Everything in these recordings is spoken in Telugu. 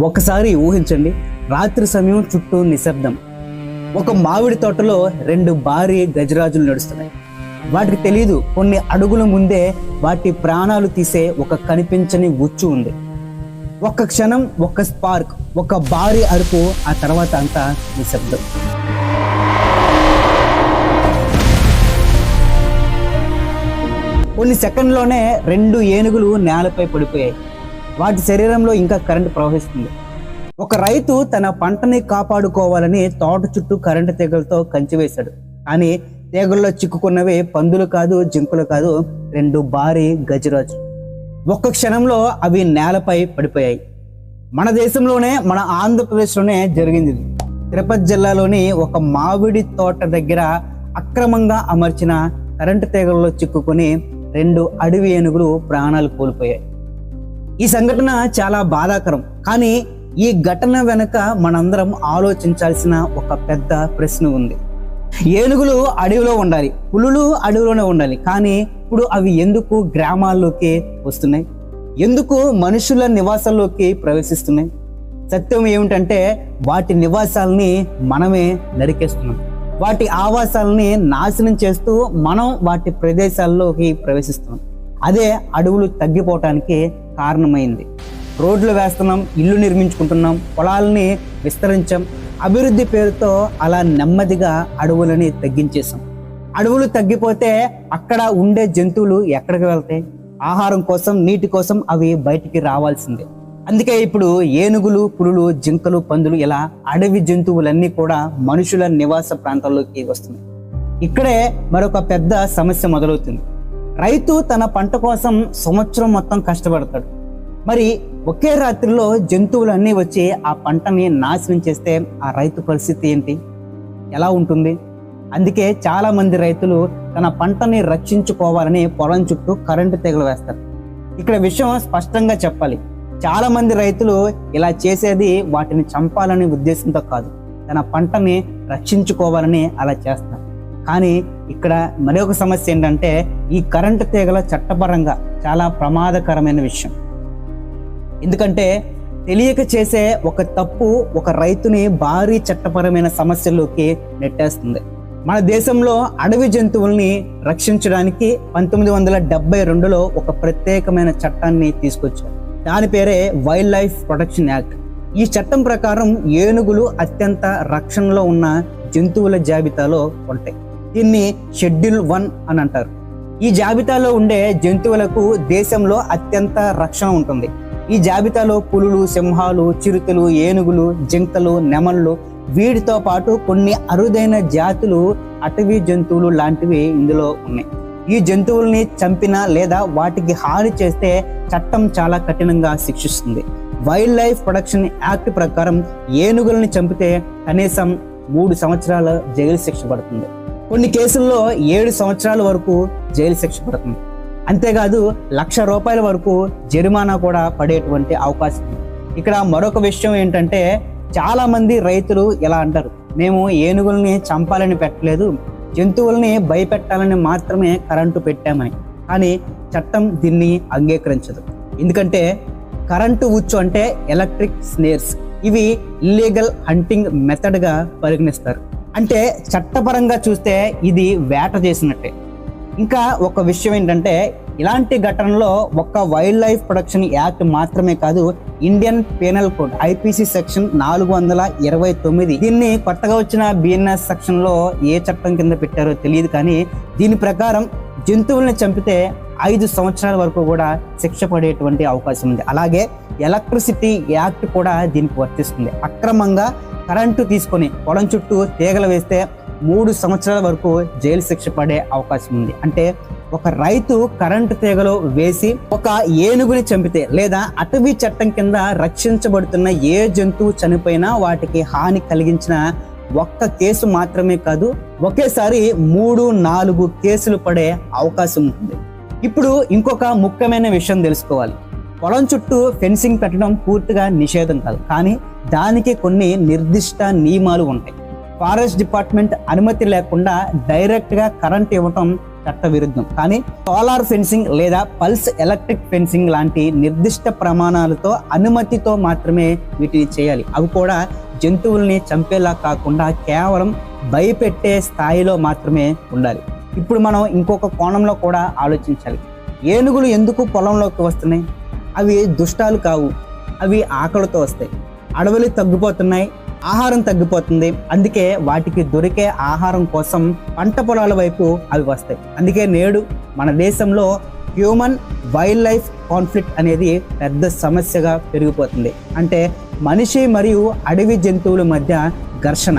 ఒకసారి ఊహించండి, రాత్రి సమయం చుట్టూ నిశ్శబ్దం. ఒక మామిడి తోటలో రెండు భారీ గజరాజులు నడుస్తున్నాయి. వాటికి తెలియదు, కొన్ని అడుగుల ముందే వాటి ప్రాణాలు తీసే ఒక కనిపించని ఉచ్చు ఉంది. ఒక్క క్షణం, ఒక్క స్పార్క్, ఒక భారీ అరుపు, ఆ తర్వాత అంతా నిశ్శబ్దం. కొన్ని సెకండ్లోనే రెండు ఏనుగులు నేలపై పడిపోయాయి. వాటి శరీరంలో ఇంకా కరెంటు ప్రవహిస్తుంది. ఒక రైతు తన పంటని కాపాడుకోవాలని తోట చుట్టూ కరెంటు తీగలతో కంచి వేశాడు. కానీ తీగల్లో చిక్కుకున్నవి పందులు కాదు, జింకలు కాదు, రెండు భారీ గజరాజులు. ఒక్క క్షణంలో అవి నేలపై పడిపోయాయి. మన దేశంలోనే, మన ఆంధ్రప్రదేశ్లోనే జరిగింది. తిరుపతి జిల్లాలోని ఒక మామిడి తోట దగ్గర అక్రమంగా అమర్చిన కరెంటు తీగల్లో చిక్కుకొని రెండు అడవి ఏనుగులు ప్రాణాలు కోల్పోయాయి. ఈ సంఘటన చాలా బాధాకరం. కానీ ఈ ఘటన వెనుక మనందరం ఆలోచించాల్సిన ఒక పెద్ద ప్రశ్న ఉంది. ఏనుగులు అడవిలో ఉండాలి, పులులు అడవిలోనే ఉండాలి. కానీ ఇప్పుడు అవి ఎందుకు గ్రామాల్లోకి వస్తున్నాయి? ఎందుకు మనుషుల నివాసాల్లోకి ప్రవేశిస్తున్నాయి? సత్యం ఏమిటంటే, వాటి నివాసాలని మనమే నరికేస్తున్నాం. వాటి ఆవాసాలని నాశనం చేస్తూ మనం వాటి ప్రదేశాల్లోకి ప్రవేశిస్తున్నాం. అదే అడవులు తగ్గిపోవటానికి కారణమైంది. రోడ్లు వేస్తున్నాం, ఇల్లు నిర్మించుకుంటున్నాం, పొలాలని విస్తరించాం. అభివృద్ధి పేరుతో అలా నెమ్మదిగా అడవులని తగ్గించేసాం. అడవులు తగ్గిపోతే అక్కడ ఉండే జంతువులు ఎక్కడికి వెళ్తాయి? ఆహారం కోసం, నీటి కోసం అవి బయటికి రావాల్సిందే. అందుకే ఇప్పుడు ఏనుగులు, పులులు, జింకలు, పందులు, ఇలా అడవి జంతువులన్నీ కూడా మనుషుల నివాస ప్రాంతాల్లోకి వస్తున్నాయి. ఇక్కడే మరొక పెద్ద సమస్య మొదలవుతుంది. రైతు తన పంట కోసం సంవత్సరం మొత్తం కష్టపడతాడు. మరి ఒకే రాత్రిలో జంతువులన్నీ వచ్చి ఆ పంటని నాశనం చేస్తే ఆ రైతు పరిస్థితి ఏంటి? ఎలా ఉంటుంది? అందుకే చాలా మంది రైతులు తన పంటని రక్షించుకోవాలని పొలం చుట్టూ కరెంటు తీగలు వేస్తారు. ఇక్కడ విషయం స్పష్టంగా చెప్పాలి. చాలా మంది రైతులు ఇలా చేసేది వాటిని చంపాలనే ఉద్దేశంతో కాదు, తన పంటని రక్షించుకోవాలని అలా చేస్తారు. కానీ ఇక్కడ మరొక సమస్య ఏంటంటే, ఈ కరెంటు తీగల చట్టపరంగా చాలా ప్రమాదకరమైన విషయం. ఎందుకంటే తెలియక చేసే ఒక తప్పు ఒక రైతుని భారీ చట్టపరమైన సమస్యల్లోకి నెట్టేస్తుంది. మన దేశంలో అడవి జంతువుల్ని రక్షించడానికి 1972లో ఒక ప్రత్యేకమైన చట్టాన్ని తీసుకొచ్చారు. దాని పేరే వైల్డ్ లైఫ్ ప్రొటెక్షన్ యాక్ట్. ఈ చట్టం ప్రకారం ఏనుగులు అత్యంత రక్షణలో ఉన్న జంతువుల జాబితాలో ఉంటాయి. దీన్ని షెడ్యూల్ 1 అని అంటారు. ఈ జాబితాలో ఉండే జంతువులకు దేశంలో అత్యంత రక్షణ ఉంటుంది. ఈ జాబితాలో పులులు, సింహాలు, చిరుతలు, ఏనుగులు, జింకలు, నెమళ్ళు, వీటితో పాటు కొన్ని అరుదైన జాతులు అటవీ జంతువులు లాంటివి ఇందులో ఉన్నాయి. ఈ జంతువుల్ని చంపినా లేదా వాటికి హాని చేస్తే చట్టం చాలా కఠినంగా శిక్షిస్తుంది. వైల్డ్ లైఫ్ ప్రొటెక్షన్ యాక్ట్ ప్రకారం ఏనుగుల్ని చంపితే కనీసం 3 సంవత్సరాల జైలు శిక్ష పడుతుంది. కొన్ని కేసుల్లో 7 సంవత్సరాల వరకు జైలు శిక్ష పడుతుంది. అంతేకాదు ₹1,00,000 వరకు జరిమానా కూడా పడేటువంటి అవకాశం ఉంది. ఇక్కడ మరొక విషయం ఏంటంటే, చాలా మంది రైతులు ఇలా అంటారు, మేము ఏనుగుల్ని చంపాలని పెట్టలేదు, జంతువుల్ని భయపెట్టాలని మాత్రమే కరెంటు పెట్టామని. కానీ చట్టం దీన్ని అంగీకరించదు. ఎందుకంటే కరెంటు ఉచ్చు అంటే ఎలక్ట్రిక్ స్నేర్స్, ఇవి ఇల్లీగల్ హంటింగ్ మెథడ్గా పరిగణిస్తారు. అంటే చట్టపరంగా చూస్తే ఇది వేట చేసినట్టే. ఇంకా ఒక విషయం ఏంటంటే, ఇలాంటి ఘటనలో ఒక్క వైల్డ్ లైఫ్ ప్రొటెక్షన్ యాక్ట్ మాత్రమే కాదు, Indian penal code IPC section 429, దీన్ని కొత్తగా వచ్చిన BNS సెక్షన్ లో ఏ చట్టం కింద పెట్టారో తెలియదు, కానీ దీని ప్రకారం జంతువుల్ని చంపితే 5 సంవత్సరాల వరకు కూడా శిక్ష పడేటువంటి అవకాశం ఉంది. అలాగే ఎలక్ట్రిసిటీ యాక్ట్ కూడా దీనికి వర్తిస్తుంది. అక్రమంగా కరెంటు తీసుకొని పొలం చుట్టూ తీగలు వేస్తే 3 సంవత్సరాల వరకు జైలు శిక్ష పడే అవకాశం ఉంది. అంటే ఒక రైతు కరెంటు తీగలు వేసి ఒక ఏనుగుని చంపితే లేదా అటవీ చట్టం కింద రక్షించబడుతున్న ఏ జంతువు చనిపోయినా వాటికి హాని కలిగించిన ఒక్క కేసు మాత్రమే కాదు, ఒకేసారి 3-4 కేసులు పడే అవకాశం ఉంటుంది. ఇప్పుడు ఇంకొక ముఖ్యమైన విషయం తెలుసుకోవాలి. పొలం చుట్టూ ఫెన్సింగ్ పెట్టడం పూర్తిగా నిషేధం కాదు, కానీ దానికి కొన్ని నిర్దిష్ట నియమాలు ఉంటాయి. ఫారెస్ట్ డిపార్ట్మెంట్ అనుమతి లేకుండా డైరెక్ట్గా కరెంట్ ఇవ్వటం చట్టవిరుద్ధం. కానీ సోలార్ ఫెన్సింగ్ లేదా పల్స్ ఎలక్ట్రిక్ ఫెన్సింగ్ లాంటి నిర్దిష్ట ప్రమాణాలతో అనుమతితో మాత్రమే వీటిని చేయాలి. అవి కూడా జంతువుల్ని చంపేలా కాకుండా కేవలం భయపెట్టే స్థాయిలో మాత్రమే ఉండాలి. ఇప్పుడు మనం ఇంకొక కోణంలో కూడా ఆలోచించాలి. ఏనుగులు ఎందుకు పొలంలోకి వస్తున్నాయి? అవి దుష్టాలు కావు, అవి ఆకలితో వస్తాయి. అడవులు తగ్గిపోతున్నాయి, ఆహారం తగ్గిపోతుంది, అందుకే వాటికి దొరికే ఆహారం కోసం పంట పొలాల వైపు అవి వస్తాయి. అందుకే నేడు మన దేశంలో హ్యూమన్ వైల్డ్ లైఫ్ కాన్ఫ్లిక్ట్ అనేది పెద్ద సమస్యగా పెరిగిపోతుంది. అంటే మనిషి మరియు అడవి జంతువుల మధ్య ఘర్షణ.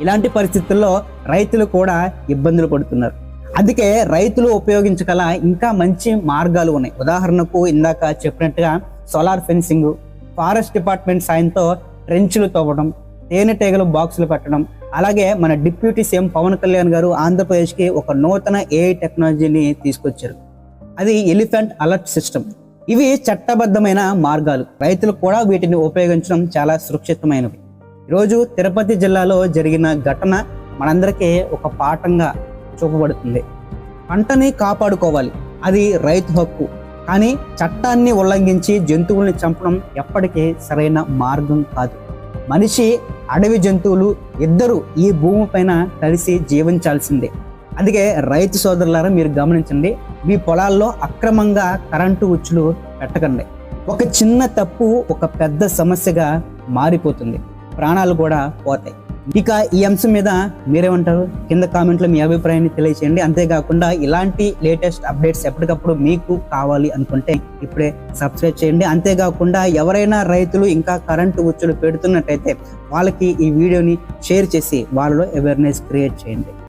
ఇలాంటి పరిస్థితుల్లో రైతులు కూడా ఇబ్బందులు పడుతున్నారు. అందుకే రైతులు ఉపయోగించగల ఇంకా మంచి మార్గాలు ఉన్నాయి. ఉదాహరణకు ఇందాక చెప్పినట్టుగా సోలార్ ఫెన్సింగ్, ఫారెస్ట్ డిపార్ట్మెంట్ సాయంతో ట్రెంచ్లు తవ్వడం, తేనెటీగలు బాక్సులు పెట్టడం. అలాగే మన డిప్యూటీ సీఎం పవన్ కళ్యాణ్ గారు ఆంధ్రప్రదేశ్కి ఒక నూతన ఏఐ టెక్నాలజీని తీసుకొచ్చారు. అది ఎలిఫెంట్ అలర్ట్ సిస్టమ్. ఇవి చట్టబద్ధమైన మార్గాలు. రైతులు కూడా వీటిని ఉపయోగించడం చాలా సురక్షితమైనవి. ఈరోజు తిరుపతి జిల్లాలో జరిగిన ఘటన మనందరికీ ఒక పాఠంగా చూపబడుతుంది. పంటని కాపాడుకోవాలి, అది రైతు హక్కు. కానీ చట్టాన్ని ఉల్లంఘించి జంతువుల్ని చంపడం ఎప్పటికీ సరైన మార్గం కాదు. మనిషి, అడవి జంతువులు ఇద్దరు ఈ భూమి పైన కలిసి జీవించాల్సిందే. అందుకే రైతు సోదరులారా మీరు గమనించండి, మీ పొలాల్లో అక్రమంగా కరెంటు ఉచ్చులు పెట్టకండి. ఒక చిన్న తప్పు ఒక పెద్ద సమస్యగా మారిపోతుంది, ప్రాణాలు కూడా పోతాయి. ఇక ఈ అంశం మీద మీరేమంటారు? కింద కామెంట్లో మీ అభిప్రాయాన్ని తెలియచేయండి. అంతేకాకుండా ఇలాంటి లేటెస్ట్ అప్డేట్స్ ఎప్పటికప్పుడు మీకు కావాలి అనుకుంటే ఇప్పుడే సబ్స్క్రైబ్ చేయండి. అంతేకాకుండా ఎవరైనా రైతులు ఇంకా కరెంటు ఉచ్చులు పెడుతున్నట్టయితే వాళ్ళకి ఈ వీడియోని షేర్ చేసి వాళ్ళలో అవేర్నెస్ క్రియేట్ చేయండి.